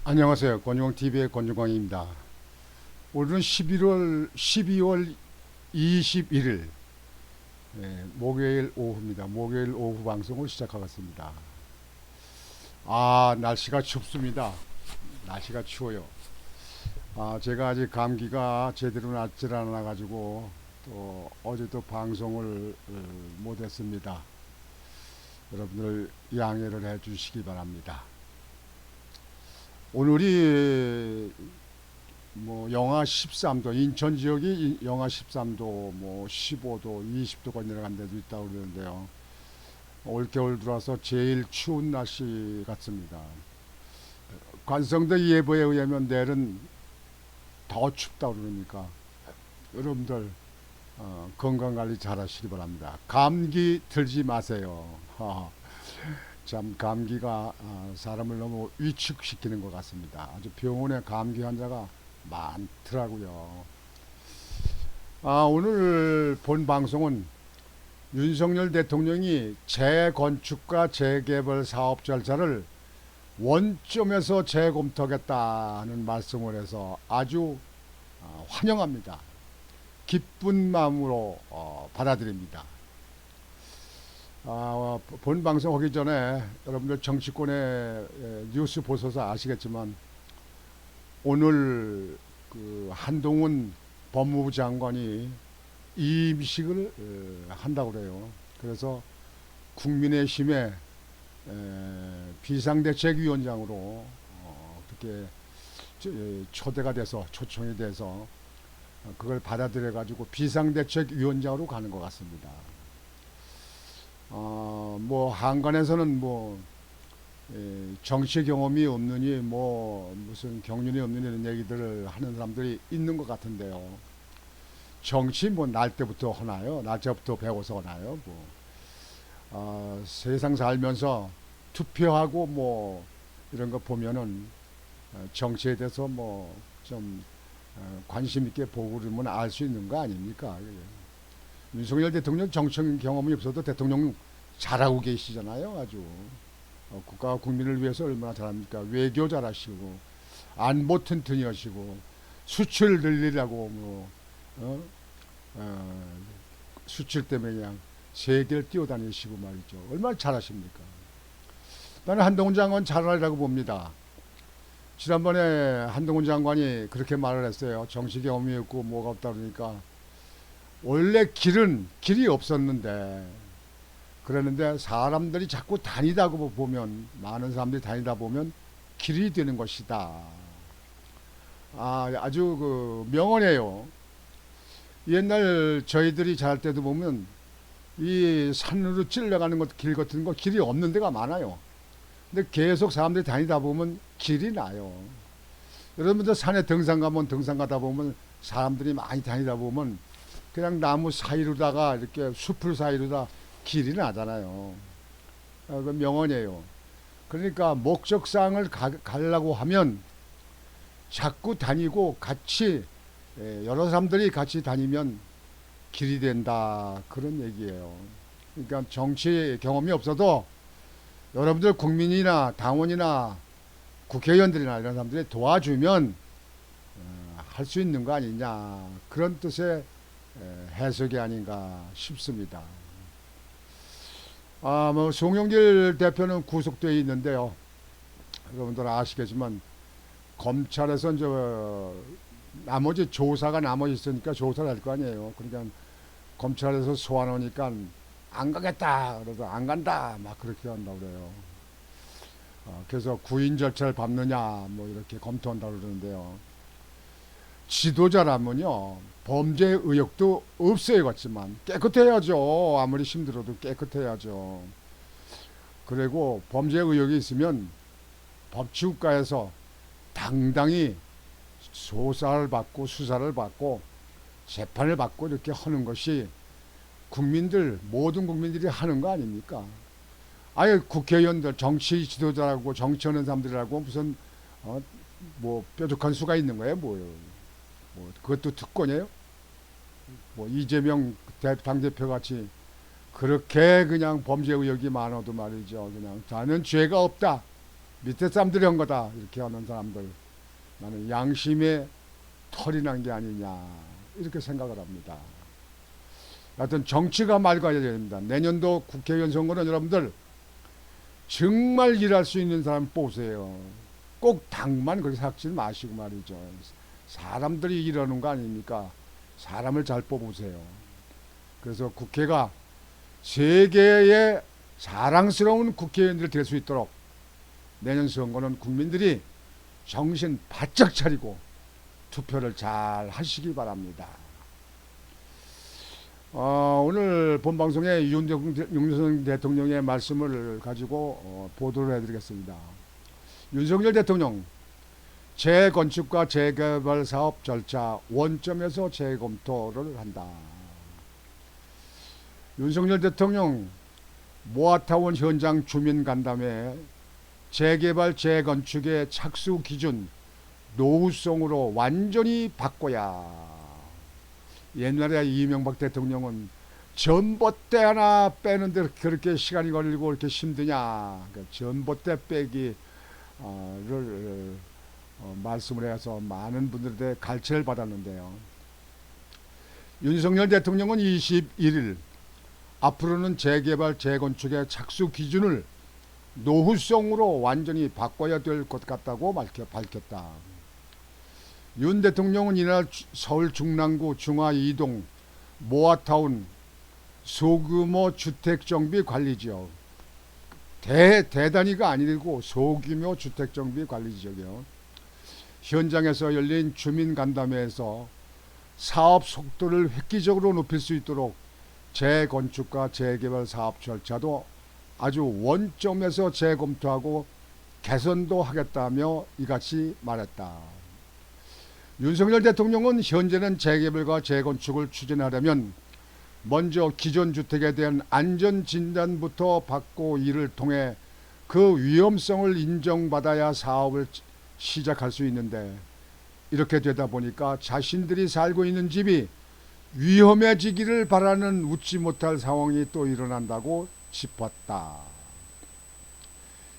안녕하세요. 권중광TV의 권중광입니다. 오늘은 12월 21일 목요일 오후입니다. 목요일 오후 방송을 시작하겠습니다. 날씨가 춥습니다. 날씨가 추워요. 제가 아직 감기가 제대로 낫질 않아 가지고 또 어제도 방송을 못했습니다. 여러분들 양해를 해 주시기 바랍니다. 오늘이 영하 13도, 인천 지역이 영하 13도, 15도, 20도가 내려간 데도 있다고 그러는데요. 올겨울 들어와서 제일 추운 날씨 같습니다. 관성도 예보에 의하면 내일은 더 춥다고 그러니까 여러분들 건강관리 잘 하시기 바랍니다. 감기 들지 마세요. 참 감기가 사람을 너무 위축시키는 것 같습니다. 아주 병원에 감기 환자가 많더라고요. 오늘 본 방송은 윤석열 대통령이 재건축과 재개발 사업 절차를 원점에서 재검토하겠다는 말씀을 해서 아주 환영합니다. 기쁜 마음으로 받아들입니다. 본 방송 하기 전에 여러분들 정치권의 뉴스 보셔서 아시겠지만 오늘 그 한동훈 법무부 장관이 임식을 한다고 그래요. 그래서 국민의힘의 비상대책위원장으로 그렇게 초대가 돼서 초청이 돼서 그걸 받아들여 가지고 비상대책위원장으로 가는 것 같습니다. 한간에서는 정치 경험이 없느니 무슨 경륜이 없느니 이런 얘기들을 하는 사람들이 있는 것 같은데요. 정치 날 때부터 하나요? 날 때부터 배워서 하나요? 세상 살면서 투표하고 이런 거 보면은 정치에 대해서 좀 관심 있게 보고 그러면 알 수 있는 거 아닙니까? 윤석열 대통령 정치 경험이 없어도 대통령 잘하고 계시잖아요. 아주 국가와 국민을 위해서 얼마나 잘합니까? 외교 잘하시고 안보 튼튼히 하시고 수출 늘리라고 수출 때문에 그냥 세계를 뛰어다니시고 말이죠. 얼마나 잘하십니까? 나는 한동훈 장관 잘하리라고 봅니다. 지난번에 한동훈 장관이 그렇게 말을 했어요. 정치 경험이 없고 뭐가 없다 그러니까 원래 길이 없었는데 그랬는데 사람들이 자꾸 다니다 보면 많은 사람들이 다니다 보면 길이 되는 것이다. 아주 그 명언이에요. 옛날 저희들이 잘 때도 보면 이 산으로 찔러가는 길 같은 거 길이 없는 데가 많아요. 근데 계속 사람들이 다니다 보면 길이 나요. 여러분들 산에 등산 가면 등산 가다 보면 사람들이 많이 다니다 보면 그냥 나무 사이로다가 이렇게 숲을 사이로다 길이 나잖아요. 그 명언이에요. 그러니까 목적상을 가려고 하면 자꾸 다니고 같이 여러 사람들이 같이 다니면 길이 된다 그런 얘기예요. 그러니까 정치 경험이 없어도 여러분들 국민이나 당원이나 국회의원들이나 이런 사람들이 도와주면 할 수 있는 거 아니냐 그런 뜻의 해석이 아닌가 싶습니다. 송영길 대표는 구속되어 있는데요. 여러분들 아시겠지만 검찰에서 나머지 조사가 나머지 있으니까 조사를 할 거 아니에요. 그러니까 검찰에서 소환하니까 안 가겠다 그래서 안 간다 막 그렇게 한다고 그래요. 그래서 구인 절차를 밟느냐 이렇게 검토한다고 그러는데요. 지도자라면요 범죄 의혹도 없어야겠지만 깨끗해야죠. 아무리 힘들어도 깨끗해야죠. 그리고 범죄 의혹이 있으면 법치국가에서 당당히 조사를 받고 수사를 받고 재판을 받고 이렇게 하는 것이 모든 국민들이 하는 거 아닙니까? 아예 국회의원들 정치 지도자라고 정치하는 사람들이라고 무슨 뾰족한 수가 있는 거예요 뭐예요? 그것도 특권이에요? 이재명 당대표 같이 그렇게 그냥 범죄 의혹이 많아도 말이죠. 그냥 나는 죄가 없다. 밑에 사람들이 한 거다 이렇게 하는 사람들, 나는 양심에 털이 난 게 아니냐 이렇게 생각을 합니다. 하여튼 정치가 맑아야 됩니다. 내년도 국회의원 선거는 여러분들 정말 일할 수 있는 사람 뽑으세요. 꼭 당만 그렇게 생각지 마시고 말이죠. 사람들이 이러는 거 아닙니까? 사람을 잘 뽑으세요. 그래서 국회가 세계의 자랑스러운 국회의원들이 될 수 있도록 내년 선거는 국민들이 정신 바짝 차리고 투표를 잘 하시기 바랍니다. 오늘 본방송에 윤석열 대통령의 말씀을 가지고 보도를 해드리겠습니다. 윤석열 대통령 재건축과 재개발 사업 절차 원점에서 재검토를 한다. 윤석열 대통령 모아타운 현장 주민 간담회 재개발 재건축의 착수 기준 노후성으로 완전히 바꿔야. 옛날에 이명박 대통령은 전봇대 하나 빼는데 그렇게 시간이 걸리고 이렇게 힘드냐, 전봇대 빼기를 말씀을 해서 많은 분들한테 갈채를 받았는데요. 윤석열 대통령은 21일 앞으로는 재개발 재건축의 착수 기준을 노후성으로 완전히 바꿔야 될 것 같다고 밝혔다. 윤 대통령은 이날 서울 중랑구 중화 2동 모아타운 소규모 주택정비관리지역, 대단위가 아니고 소규모 주택정비관리지역이요, 현장에서 열린 주민간담회에서 사업 속도를 획기적으로 높일 수 있도록 재건축과 재개발 사업 절차도 아주 원점에서 재검토하고 개선도 하겠다며 이같이 말했다. 윤석열 대통령은 현재는 재개발과 재건축을 추진하려면 먼저 기존 주택에 대한 안전진단부터 받고 이를 통해 그 위험성을 인정받아야 사업을 시작할 수 있는데, 이렇게 되다 보니까 자신들이 살고 있는 집이 위험해지기를 바라는 웃지 못할 상황이 또 일어난다고 짚었다.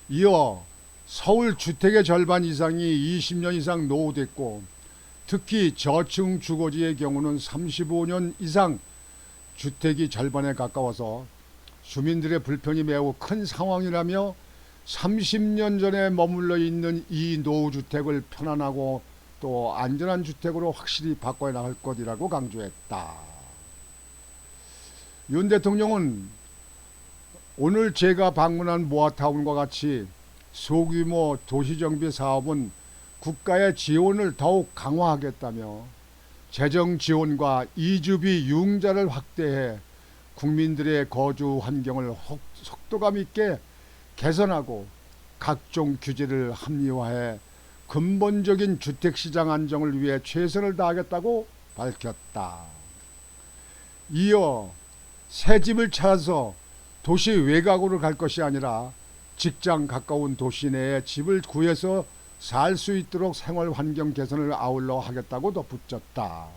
이어 서울 주택의 절반 이상이 20년 이상 노후됐고, 특히 저층 주거지의 경우는 35년 이상 주택이 절반에 가까워서 주민들의 불편이 매우 큰 상황이라며 30년 전에 머물러 있는 이 노후주택을 편안하고 또 안전한 주택으로 확실히 바꿔야 나갈 것이라고 강조했다. 윤 대통령은 오늘 제가 방문한 모아타운과 같이 소규모 도시정비 사업은 국가의 지원을 더욱 강화하겠다며 재정 지원과 이주비 융자를 확대해 국민들의 거주 환경을 속도감 있게 개선하고 각종 규제를 합리화해 근본적인 주택시장 안정을 위해 최선을 다하겠다고 밝혔다. 이어 새 집을 찾아서 도시 외곽으로 갈 것이 아니라 직장 가까운 도시 내에 집을 구해서 살 수 있도록 생활 환경 개선을 아울러 하겠다고 덧붙였다.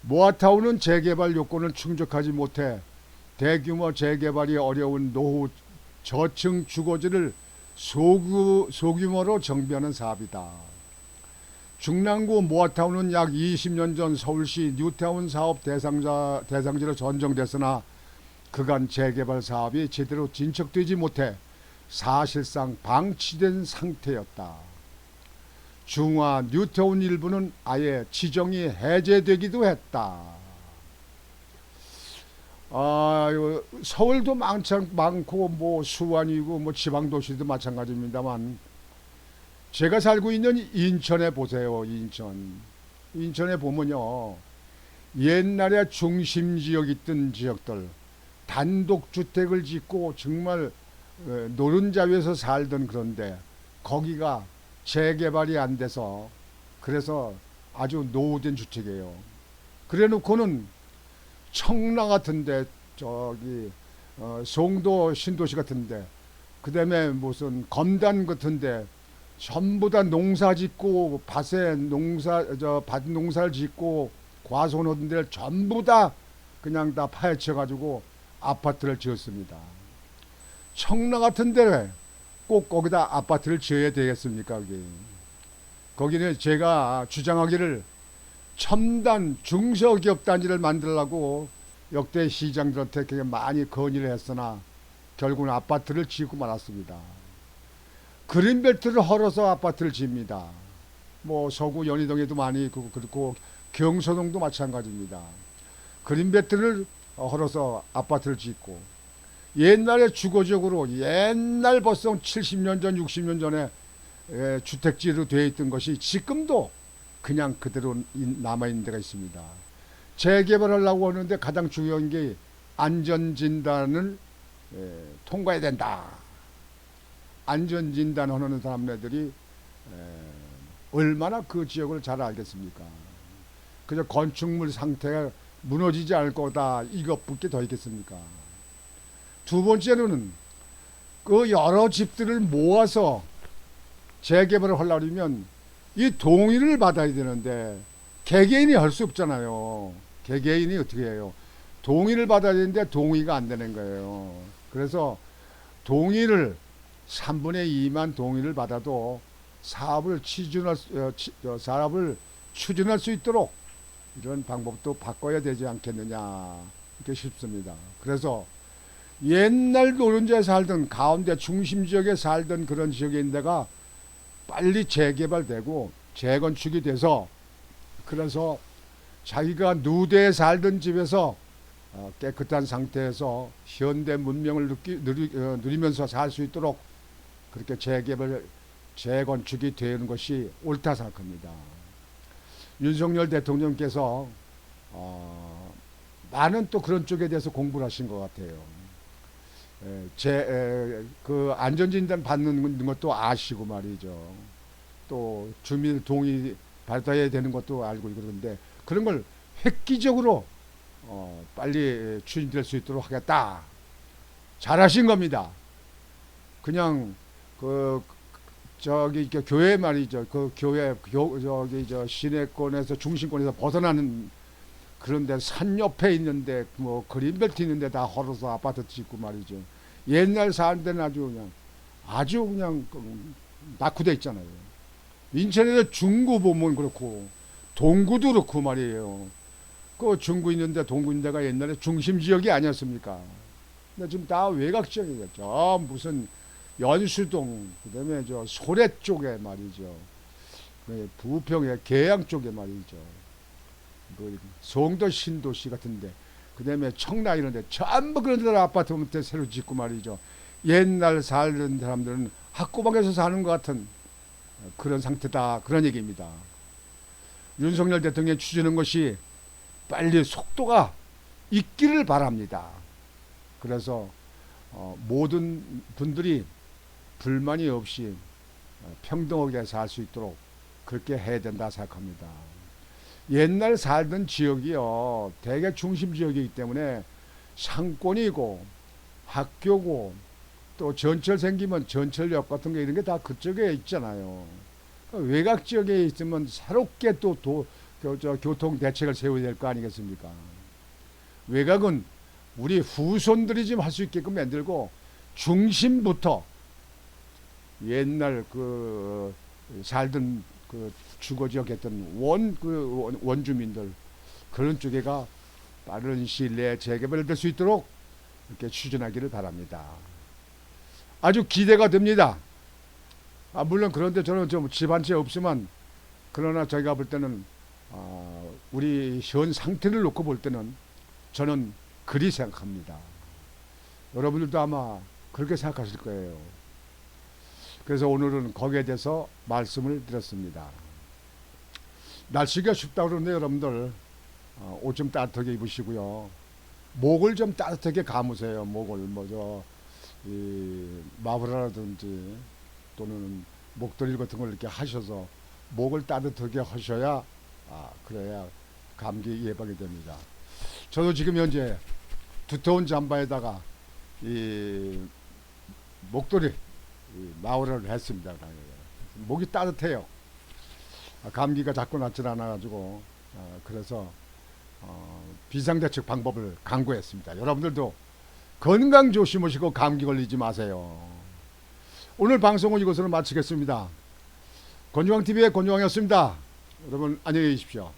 모아타운은 재개발 요건을 충족하지 못해 대규모 재개발이 어려운 노후 저층 주거지를 소규모로 정비하는 사업이다. 중랑구 모아타운은 약 20년 전 서울시 뉴타운 사업 대상지로 선정됐으나 그간 재개발 사업이 제대로 진척되지 못해 사실상 방치된 상태였다. 중화 뉴타운 일부는 아예 지정이 해제되기도 했다. 서울도 많고 뭐 수원이고 뭐 지방도시도 마찬가지입니다만, 제가 살고 있는 인천에 보세요. 인천에 보면요, 옛날에 중심지역 있던 지역들 단독주택을 짓고 정말 노른자 위에서 살던, 그런데 거기가 재개발이 안 돼서 그래서 아주 노후된 주택이에요. 그래 놓고는 청라 같은데, 저기 송도 신도시 같은데, 그 다음에 무슨 검단 같은데 전부 다 농사 짓고 밭 농사를 짓고 과수원 데를 전부 다 그냥 다 파헤쳐 가지고 아파트를 지었습니다. 청라 같은 데 꼭 거기다 아파트를 지어야 되겠습니까? 그게. 거기는 제가 주장하기를 첨단 중소기업 단지를 만들라고 역대 시장들한테 되게 많이 건의를 했으나 결국은 아파트를 짓고 말았습니다. 그린벨트를 헐어서 아파트를 집니다. 뭐 서구 연희동에도 많이 있고 그렇고 경서동도 마찬가지입니다. 그린벨트를 헐어서 아파트를 짓고 옛날에 주거적으로 옛날 벌써 70년 전 60년 전에 주택지로 되어 있던 것이 지금도 그냥 그대로 남아있는 데가 있습니다. 재개발하려고 하는데 가장 중요한 게 안전진단을 통과해야 된다. 안전진단 하는 사람들이 얼마나 그 지역을 잘 알겠습니까? 그저 건축물 상태가 무너지지 않을 거다 이것밖에 더 있겠습니까? 두 번째로는 그 여러 집들을 모아서 재개발을 하려면 이 동의를 받아야 되는데 개개인이 할 수 없잖아요. 개개인이 어떻게 해요? 동의를 받아야 되는데 동의가 안 되는 거예요. 그래서 동의를 3분의 2만 동의를 받아도 사업을 추진할 수 있도록 이런 방법도 바꿔야 되지 않겠느냐 이렇게 싶습니다. 그래서 옛날 노른자에 살던 가운데 중심 지역에 살던 그런 지역인데가 빨리 재개발되고 재건축이 돼서 그래서 자기가 누대에 살던 집에서 깨끗한 상태에서 현대 문명을 누리면서 살 수 있도록 그렇게 재개발 재건축이 되는 것이 옳다 생각합니다. 윤석열 대통령께서 많은 또 그런 쪽에 대해서 공부를 하신 것 같아요. 그 안전진단 받는 것도 아시고 말이죠. 또 주민 동의 받아야 되는 것도 알고 그러는데 그런 걸 획기적으로 빨리 추진될 수 있도록 하겠다. 잘하신 겁니다. 그냥 저기 교회 말이죠. 그 교회 저기 시내권에서 중심권에서 벗어나는 그런데 산 옆에 있는데 뭐 그린벨트 있는데 다 헐어서 아파트 짓고 말이죠. 옛날 살 때는 아주 그냥 낙후돼 있잖아요. 인천에서 중구 보면 그렇고 동구도 그렇고 말이에요. 그 중구 있는데 동구 있는 데가 옛날에 중심 지역이 아니었습니까? 근데 지금 다 외곽 지역이에요. 저 무슨 연수동 그다음에 저 소래 쪽에 말이죠. 부평의 계양 쪽에 말이죠. 그 송도 신도시 같은데 그다음에 청라 이런데 전부 그런 데다 아파트 밑에 새로 짓고 말이죠. 옛날 살던 사람들은 학구방에서 사는 것 같은 그런 상태다 그런 얘기입니다. 윤석열 대통령이 추진하는 것이 빨리 속도가 있기를 바랍니다. 그래서 모든 분들이 불만이 없이 평등하게 살 수 있도록 그렇게 해야 된다 생각합니다. 옛날 살던 지역이요 대개 중심 지역이기 때문에 상권이고 학교고 또 전철 생기면 전철역 같은 게 이런 게 다 그쪽에 있잖아요. 외곽 지역에 있으면 새롭게 또 교통 대책을 세워야 될 거 아니겠습니까? 외곽은 우리 후손들이 좀 할 수 있게끔 만들고 중심부터 옛날 그 살던 그 주거지역 했던 원주민들 그런 쪽에가 빠른 시일 내에 재개발될 수 있도록 이렇게 추진하기를 바랍니다. 아주 기대가 됩니다. 물론 그런데 저는 좀 집 한 채 없지만 그러나 저희가 볼 때는 우리 현 상태를 놓고 볼 때는 저는 그리 생각합니다. 여러분들도 아마 그렇게 생각하실 거예요. 그래서 오늘은 거기에 대해서 말씀을 드렸습니다. 날씨가 춥다고 그러는데 여러분들 옷 좀 따뜻하게 입으시고요. 목을 좀 따뜻하게 감으세요. 목을 마브라라든지 또는 목도리 같은 걸 이렇게 하셔서 목을 따뜻하게 하셔야 그래야 감기 예방이 됩니다. 저도 지금 현재 두터운 잠바에다가 이 목도리 마우라를 했습니다. 목이 따뜻해요. 감기가 자꾸 낫질 않아가지고 그래서 비상대책 방법을 강구했습니다. 여러분들도 건강 조심하시고 감기 걸리지 마세요. 오늘 방송은 이것으로 마치겠습니다. 권유왕TV의 권유왕이었습니다. 여러분 안녕히 계십시오.